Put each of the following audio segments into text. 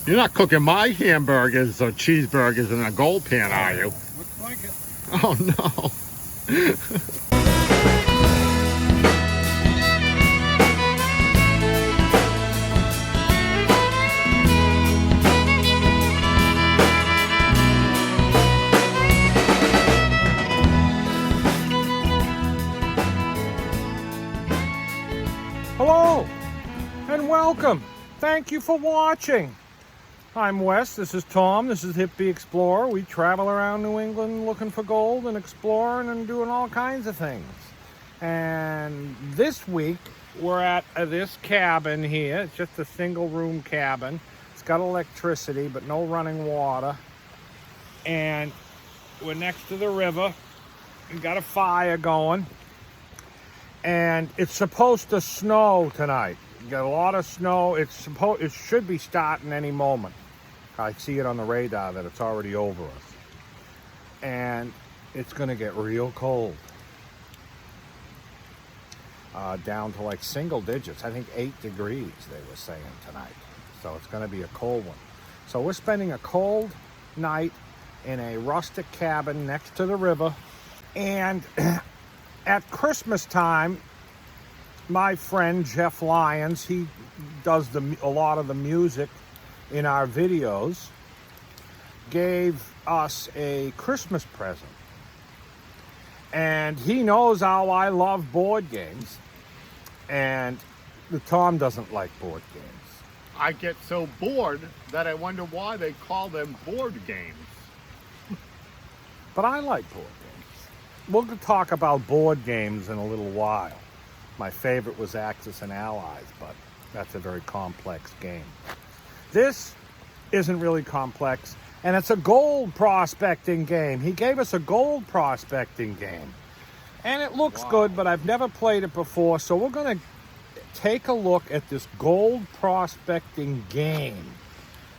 You're not cooking my hamburgers or cheeseburgers in a gold pan, are you? Looks like it. Oh no. Hello and welcome. Thank you for watching. I'm Wes, this is Tom, this is Hippie Explorer. We travel around New England looking for gold and exploring and doing all kinds of things. And this week we're at this cabin here. It's just a single room cabin. It's got electricity but no running water. And we're next to the river. We've got a fire going. And it's supposed to snow tonight. You got a lot of snow. It should be starting any moment. I see it on the radar that it's already over us. And it's going to get real cold. Down to like single digits. I think 8 degrees they were saying tonight. So it's going to be a cold one. So we're spending a cold night in a rustic cabin next to the river. And at Christmas time, my friend Jeff Lyons, he does a lot of the music in our videos, gave us a Christmas present. And he knows how I love board games. And Tom doesn't like board games. I get so bored that I wonder why they call them board games. But I like board games. We'll talk about board games in a little while. My favorite was Axis and Allies, but that's a very complex game. This isn't really complex, and it's a gold prospecting game. He gave us a gold prospecting game. And it looks good, but I've never played it before, so we're going to take a look at this gold prospecting game.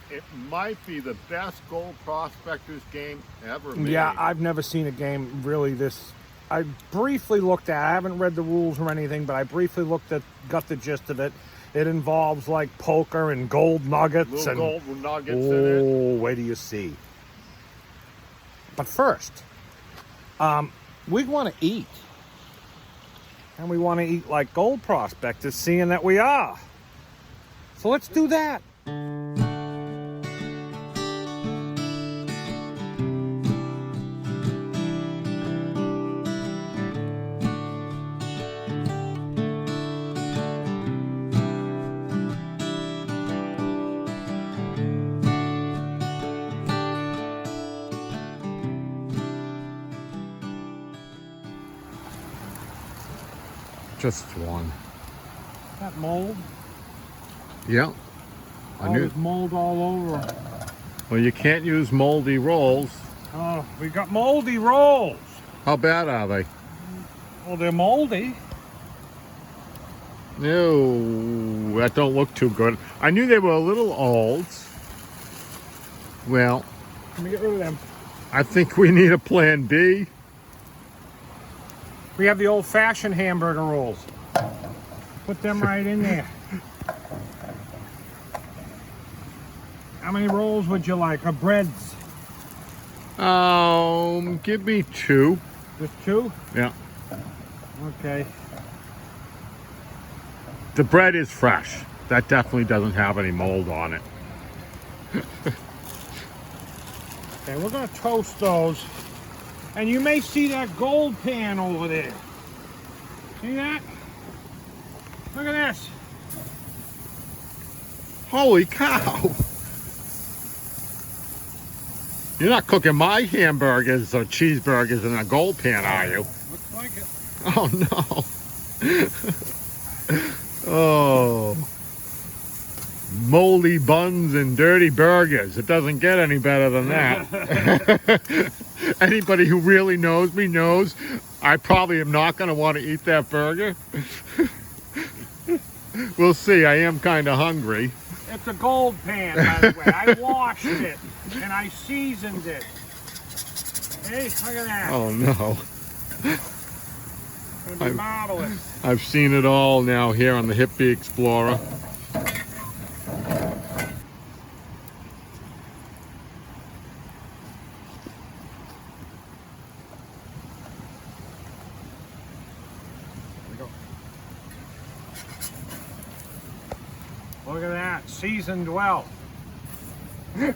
It might be the best gold prospectors game ever made. Yeah, I've never seen a game really this. I briefly looked at it. I haven't read the rules or anything, but I briefly got the gist of it. It involves like poker and gold nuggets. Little gold nuggets in it. Oh, wait till you see. But first, we want to eat. And we want to eat like gold prospectors, seeing that we are. So let's do that. Just one. That mold? Yeah. There's mold all over. Well, you can't use moldy rolls. Oh, we got moldy rolls. How bad are they? Well, they're moldy. No, that don't look too good. I knew they were a little old. Well, Let me get rid of them. I think we need a plan B. We have the old-fashioned hamburger rolls. Put them right in there. How many rolls would you like? Or breads? Give me 2. Just 2? Yeah. Okay. The bread is fresh. That definitely doesn't have any mold on it. Okay, we're going to toast those. And you may see that gold pan over there. See that? Look at this. Holy cow! You're not cooking my hamburgers or cheeseburgers in a gold pan, are you? Looks like it. Oh no. Oh. Moldy buns and dirty burgers. It doesn't get any better than that. Anybody who really knows me knows I probably am not going to want to eat that burger. We'll see. I am kind of hungry. It's a gold pan, by the way. I washed it and I seasoned it. Hey, look at that. Oh no. It's gonna be marvelous. I've seen it all now here on the Hippie Explorer. Look at that, seasoned well. The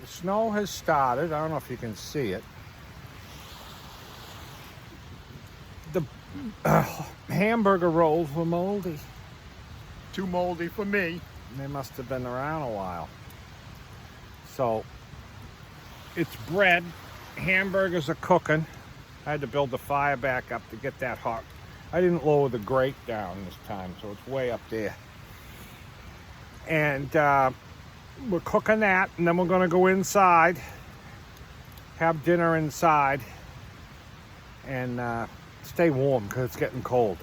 snow has started. I don't know if you can see it. The hamburger rolls were moldy. Too moldy for me. They must have been around a while. So it's bread. Hamburgers are cooking. I had to build the fire back up to get that hot. I didn't lower the grate down this time, so it's way up there. And we're cooking that, and then we're going to go inside, have dinner inside, and stay warm because it's getting cold.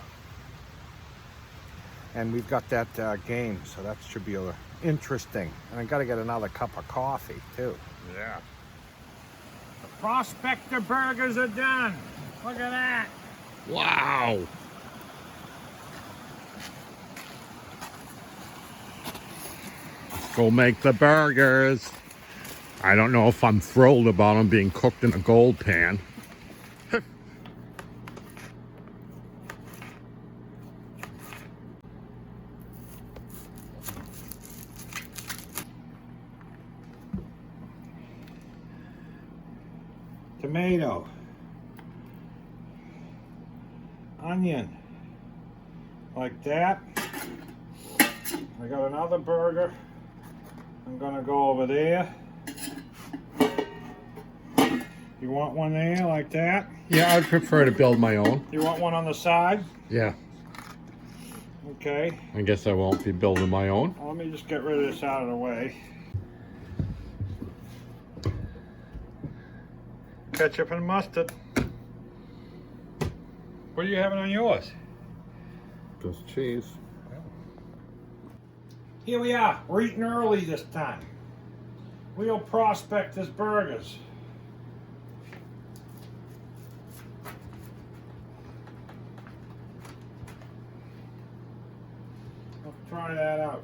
And we've got that game, so that should be interesting. And I got to get another cup of coffee too. Yeah. The Prospector burgers are done. Look at that. Wow. Go make the burgers. I don't know if I'm thrilled about them being cooked in a gold pan. Tomato, onion, like that. I got another burger. I'm gonna go over there. You want one there like that? Yeah, I'd prefer to build my own. You want one on the side? Yeah, Okay. I guess I won't be building my own. Let me just get rid of this out of the way. Ketchup and mustard. What are you having on yours? Just cheese. Here we are. We're eating early this time. We'll Prospector's burgers. Let's try that out.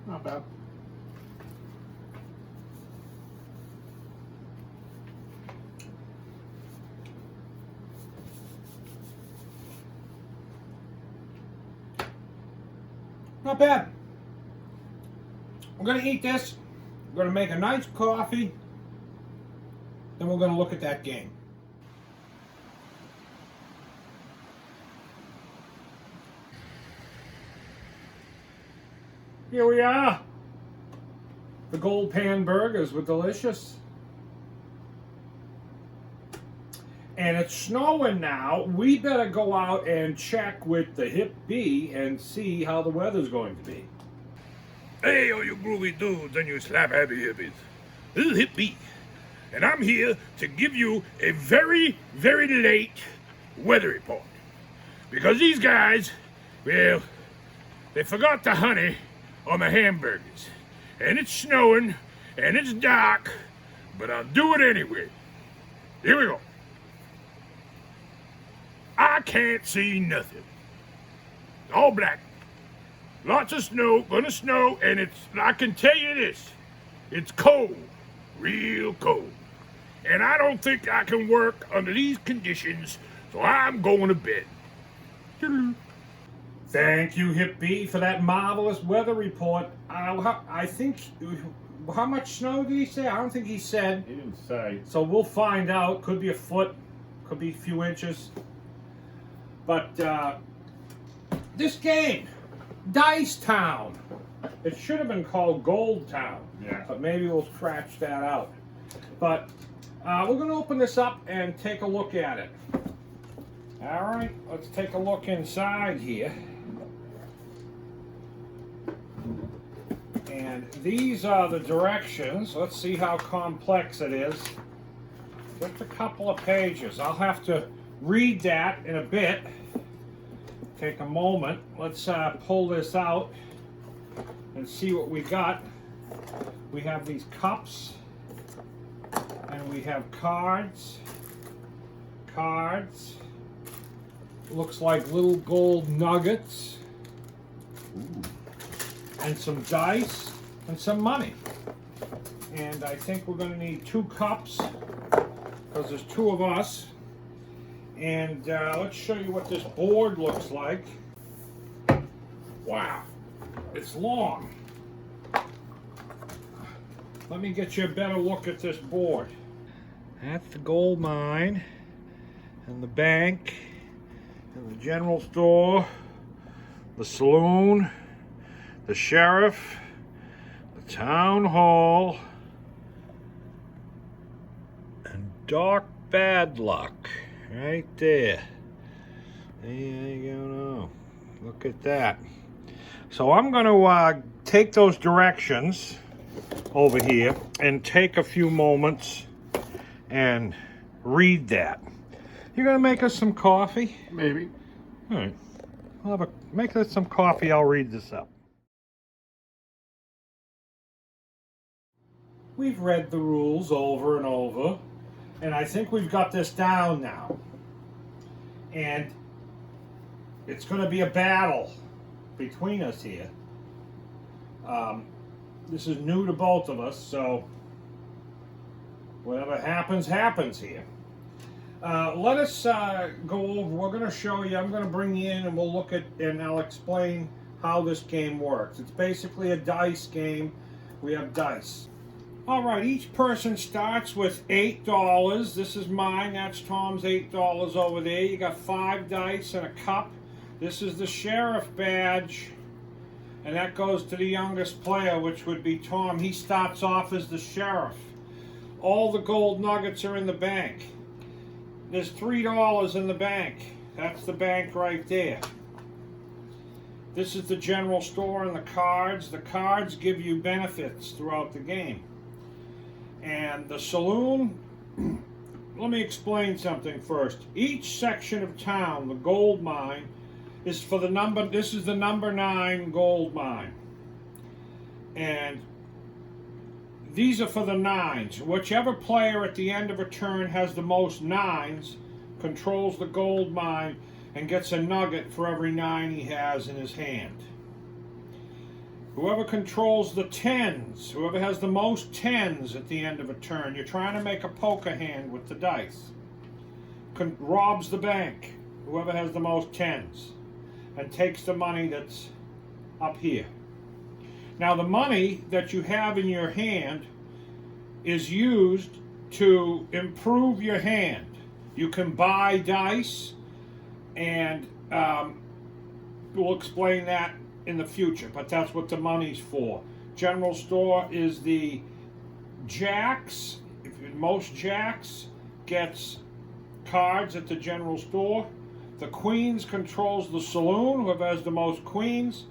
Not bad. Not bad. We're gonna eat this. We're gonna make a nice coffee. Then we're gonna look at that game. Here we are. The gold pan burgers were delicious. And it's snowing now. We better go out and check with the Hip B and see how the weather's going to be. Hey, all you groovy dudes and you slap happy hippies. This is Hip B, and I'm here to give you a very, very late weather report. Because these guys, well, they forgot the honey on the hamburgers. And it's snowing, and it's dark, but I'll do it anyway. Here we go. I can't see nothing. All black. Lots of snow, gonna snow, and I can tell you this, it's cold, real cold. And I don't think I can work under these conditions, so I'm going to bed. Thank you, Hip B, for that marvelous weather report. I think, how much snow did he say? I don't think he said. He didn't say. So we'll find out. Could be a foot, could be a few inches. But this game, Dice Town. It should have been called Gold Town. Yeah. But maybe we'll scratch that out. But we're going to open this up and take a look at it. All right, let's take a look inside here. And these are the directions. Let's see how complex it is. Just a couple of pages. I'll have to read that in a bit. Take a moment. Let's pull this out and see what we got. We have these cups, and we have cards. Looks like little gold nuggets. Ooh. And some dice and some money. And I think we're going to need 2 cups because there's 2 of us. And let's show you what this board looks like. Wow, it's long. Let me get you a better look at this board. That's the gold mine, and the bank, and the general store, the saloon, the sheriff, the town hall, and Doc Bad Luck right there. There you go. Look at that. So I'm going to take those directions over here and take a few moments and read that. You're going to make us some coffee? Maybe. All right. Make us some coffee. I'll read this up. We've read the rules over and over, and I think we've got this down now. And it's going to be a battle between us here. This is new to both of us, so whatever happens, happens here. Let us go over, we're going to show you, I'm going to bring you in and we'll look at, and I'll explain how this game works. It's basically a dice game. We have dice. All right, each person starts with $8. This is mine, that's Tom's $8 over there. You got 5 dice and a cup. This is the sheriff badge, and that goes to the youngest player, which would be Tom. He starts off as the sheriff. All the gold nuggets are in the bank. There's $3 in the bank. That's the bank right there. This is the general store and the cards. The cards give you benefits throughout the game. And the saloon, let me explain something first. Each section of town, the gold mine, is for the number, this is the number 9 gold mine. And these are for the 9s. Whichever player at the end of a turn has the most 9s controls the gold mine and gets a nugget for every 9 he has in his hand. Whoever controls the 10s, whoever has the most 10s at the end of a turn, you're trying to make a poker hand with the dice, robs the bank, whoever has the most 10s, and takes the money that's up here. Now the money that you have in your hand is used to improve your hand. You can buy dice, and we'll explain that in the future, but that's what the money's for. General store is the jacks. Most jacks gets cards at the general store. The queens controls the saloon, whoever has the most queens.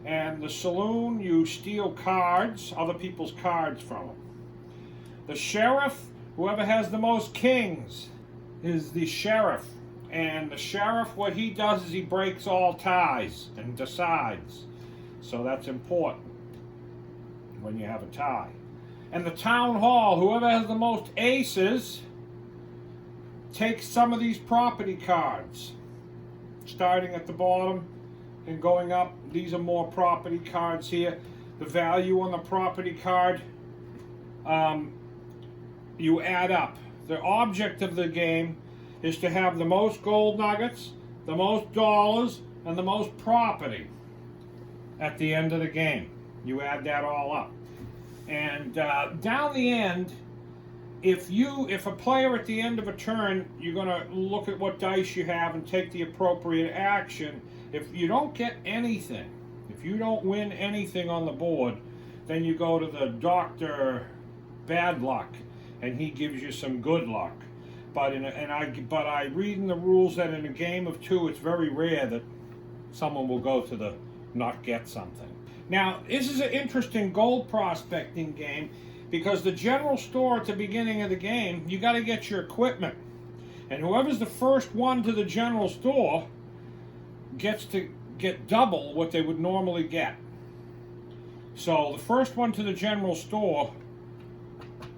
And the saloon, you steal cards, other people's cards from them. The sheriff, whoever has the most kings, is the sheriff. And the sheriff, what he does is he breaks all ties and decides. So that's important when you have a tie. And the town hall, whoever has the most aces, takes some of these property cards. Starting at the bottom and going up, these are more property cards here. The value on the property card, you add up. The object of the game is to have the most gold nuggets, the most dollars, and the most property at the end of the game. You add that all up. And down the end, if a player at the end of a turn, you're going to look at what dice you have and take the appropriate action. If you don't get anything, if you don't win anything on the board, then you go to the Dr. Bad Luck, and he gives you some good luck. But I read in the rules that in a game of 2, it's very rare that someone will go to the not get something. Now, this is an interesting gold prospecting game, because the general store at the beginning of the game, you got to get your equipment. And whoever's the first one to the general store gets to get double what they would normally get. So the first one to the general store,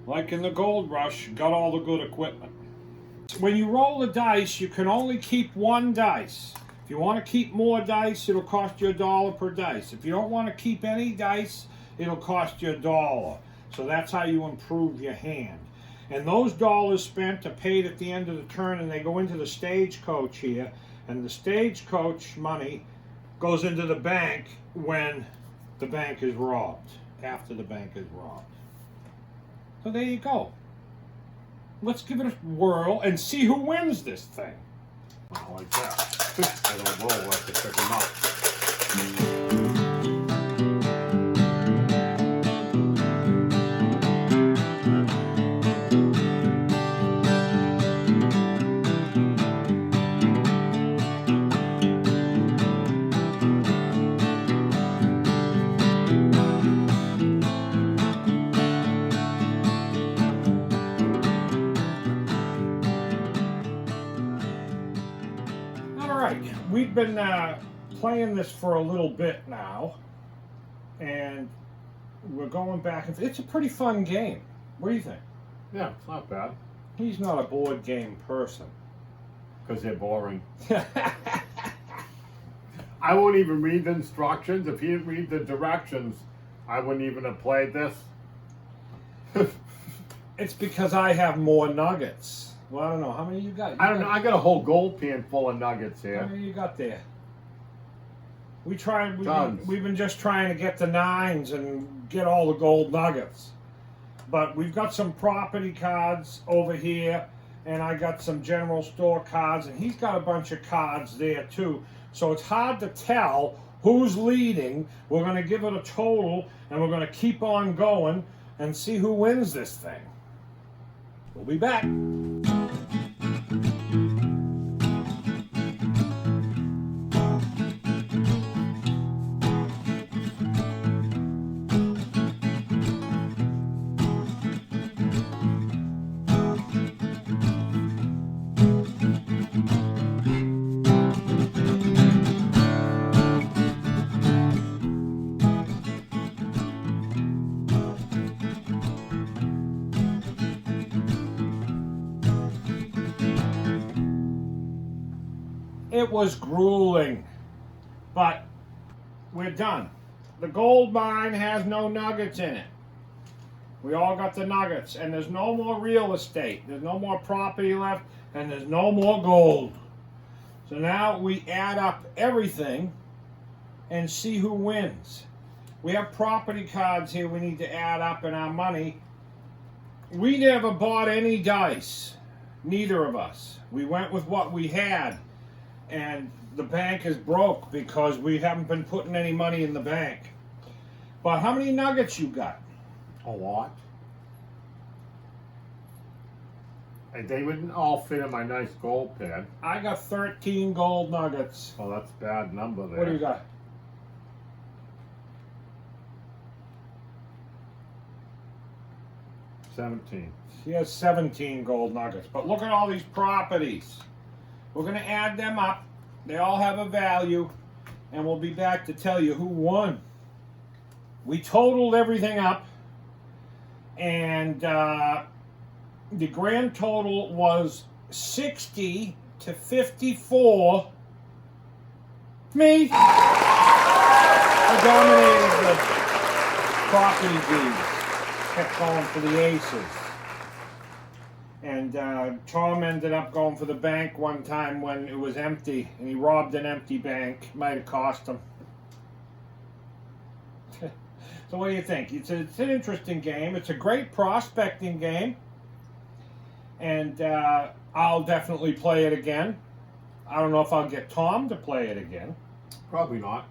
like in the gold rush, got all the good equipment. When you roll the dice, you can only keep one dice. If you want to keep more dice, it'll cost you $1 per dice. If you don't want to keep any dice, it'll cost you $1. So that's how you improve your hand. And those dollars spent are paid at the end of the turn, and they go into the stagecoach here. And the stagecoach money goes into the bank when the bank is robbed, after the bank is robbed. So there you go. Let's give it a whirl and see who wins this thing. Not like that. I don't roll like to pick them up. We've been playing this for a little bit now, and we're going back and it's a pretty fun game. What do you think? Yeah, it's not bad. He's not a board game person. Because they're boring. I won't even read the instructions. If he didn't read the directions, I wouldn't even have played this. It's because I have more nuggets. Well, I don't know. How many you got? I don't know. I got a whole gold pan full of nuggets here. How many you got there? We've been just trying to get the 9s and get all the gold nuggets. But we've got some property cards over here, and I got some general store cards, and he's got a bunch of cards there too. So it's hard to tell who's leading. We're going to give it a total, and we're going to keep on going and see who wins this thing. We'll be back. It was grueling, but we're done. The gold mine has no nuggets in it. We all got the nuggets, and there's no more real estate. There's no more property left, and there's no more gold. So now we add up everything and see who wins. We have property cards here we need to add up in our money. We never bought any dice, neither of us. We went with what we had. And the bank is broke because we haven't been putting any money in the bank. But how many nuggets you got? A lot. And they wouldn't all fit in my nice gold pan. I got 13 gold nuggets. Oh, that's a bad number there. What do you got? $17. He has 17 gold nuggets. But look at all these properties. We're going to add them up. They all have a value. And we'll be back to tell you who won. We totaled everything up. And the grand total was 60 to 54. Me. I dominated the property deeds. Kept going for the aces. And Tom ended up going for the bank one time when it was empty, and he robbed an empty bank. Might have cost him. So what do you think? It's an interesting game. It's a great prospecting game. And I'll definitely play it again. I don't know if I'll get Tom to play it again. Probably not.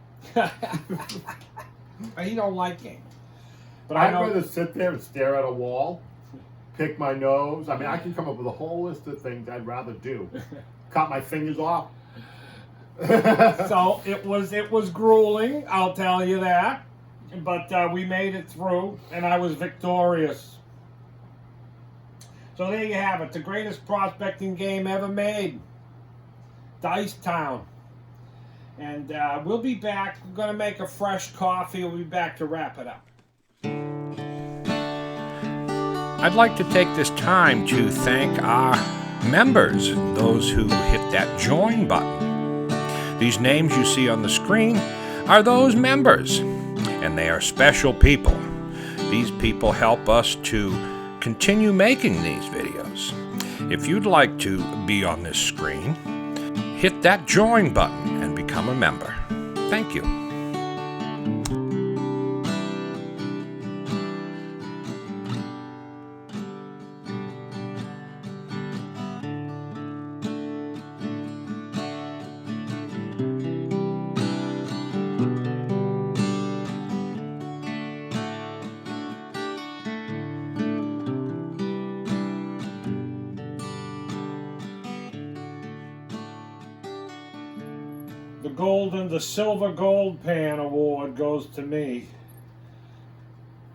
He don't like games. But I'd rather sit there and stare at a wall, pick my nose. I mean, I can come up with a whole list of things I'd rather do. Cut my fingers off. So it was grueling, I'll tell you that. But we made it through, and I was victorious. So there you have it, the greatest prospecting game ever made. Dice Town. And we'll be back. We're going to make a fresh coffee. We'll be back to wrap it up. I'd like to take this time to thank our members, those who hit that join button. These names you see on the screen are those members, and they are special people. These people help us to continue making these videos. If you'd like to be on this screen, hit that join button and become a member. Thank you. The Silver Gold Pan Award goes to me.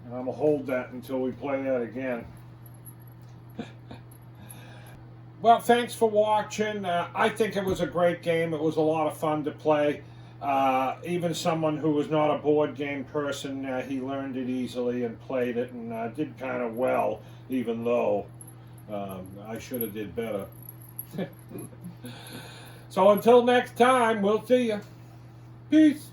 And I'm going to hold that until we play that again. Well, thanks for watching. I think it was a great game. It was a lot of fun to play. Even someone who was not a board game person, he learned it easily and played it and did kind of well, even though I should have did better. So until next time, we'll see you. Peace.